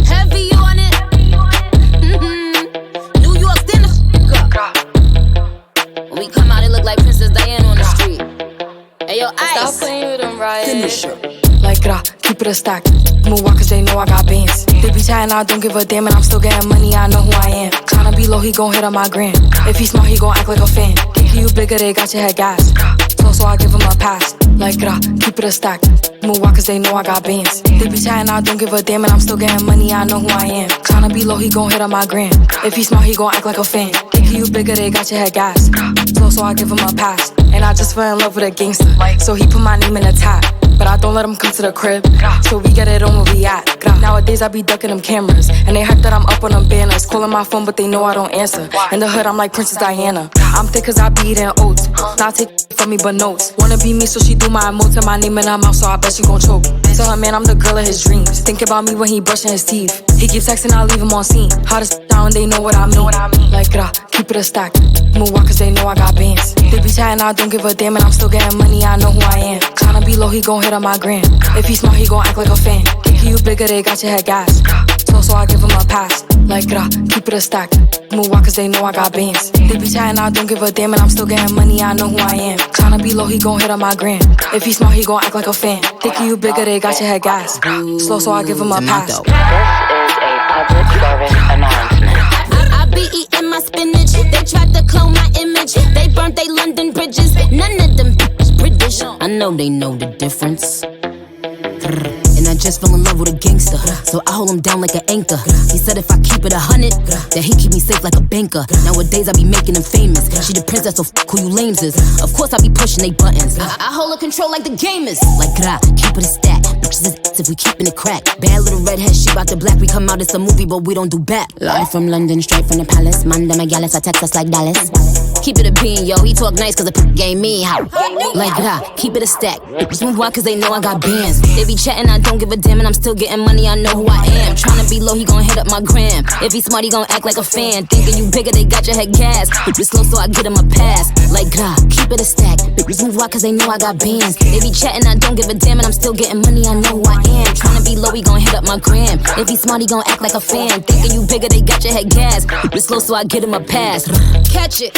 Heavy on it. New York, stand the up. When we come out, it look like Princess Diana on the street. Hey, yo, Ice. Stop playing with them, Riot. Finish her. Like keep it a stack. Move walk cause they know I got bands. They be chatting, I don't give a damn, and I'm still getting money, I know who I am. Tryna be low, he gon' hit on my gram. If he smart, he gon' act like a fan. Think you bigger, they got your head gas. So I give him a pass. Like keep it a stack. Move walk cause they know I got bands. They be chatting, I don't give a damn, and I'm still getting money, I know who I am. Tryna be low, he gon' hit on my gram. If he smart, he gon' act like a fan. Think you bigger, they got your head gas. So I give him a pass. And I just fell in love with a gangster. So he put my name in the top. But I don't let him come to the crib, so we get it on where we at. Nowadays I be ducking them cameras, and they hype that I'm up on them banners. Calling my phone, but they know I don't answer. In the hood, I'm like Princess Diana. I'm thick cause I be eating oats. Not take from me, but notes. Wanna be me, so she do my emotes and my name in her mouth, so I bet she gon' choke. Tell her man I'm the girl of his dreams. Think about me when he brushing his teeth. He keeps texting, I leave him on scene. Hottest down, they know what I mean. Like keep it a stack. Move walk cause they know I got bands. They be chatting, I don't give a damn, and I'm still getting money, I know who I am. Tryna be low, he gon' hit on my gram. If he smart, he gon' act like a fan. Think you bigger, they got your head gas. So I give him a pass. Like keep it a stack. Move walk cause they know I got bands. They be chatting, I don't give a damn, and I'm still getting money, I know who I am. Tryna be low, he gon' hit on my gram. If he smart, he gon' act like a fan. Think you bigger, they got your head gas. So I give him a pass. This is a public service announcement. I be eating my spinach. They tried to clone my image. They burnt they London bridges. None of them British. I know they know the difference. And I just fell in love with a gangster, so I hold him down like an anchor. He said if I keep it 100, that he keep me safe like a banker. Nowadays I be making him famous. She the princess, so who you lames is. Of course I be pushing they buttons. I hold her control like the gamers. Like keep it a stack. Bitches is if we keepin' it crack. Bad little redhead, she bout the black. We come out, it's a movie, but we don't do back. Live from London, straight from the palace. Manda Magalis, I text us like Dallas. Keep it a bean, yo. He talk nice cause the game me how. Like keep it a stack. Bitches move wild cause they know I got bands. They be chatting, I don't give a damn, and I'm still getting money, I know who I am. Tryna be low, he gon' hit up my gram. If he smart, he gon' act like a fan. Thinking you bigger, they got your head gas. Bitches slow, so I get him a pass. Like keep it a stack. Bitches move wild cause they know I got bands. They be chatting, I don't give a damn, and I'm still getting money, I know who I am. Tryna be low, he gon' hit up my gram. If he smart, he gon' act like a fan. Thinking you bigger, they got your head gas. Bitches slow, so I get him a pass. Catch it.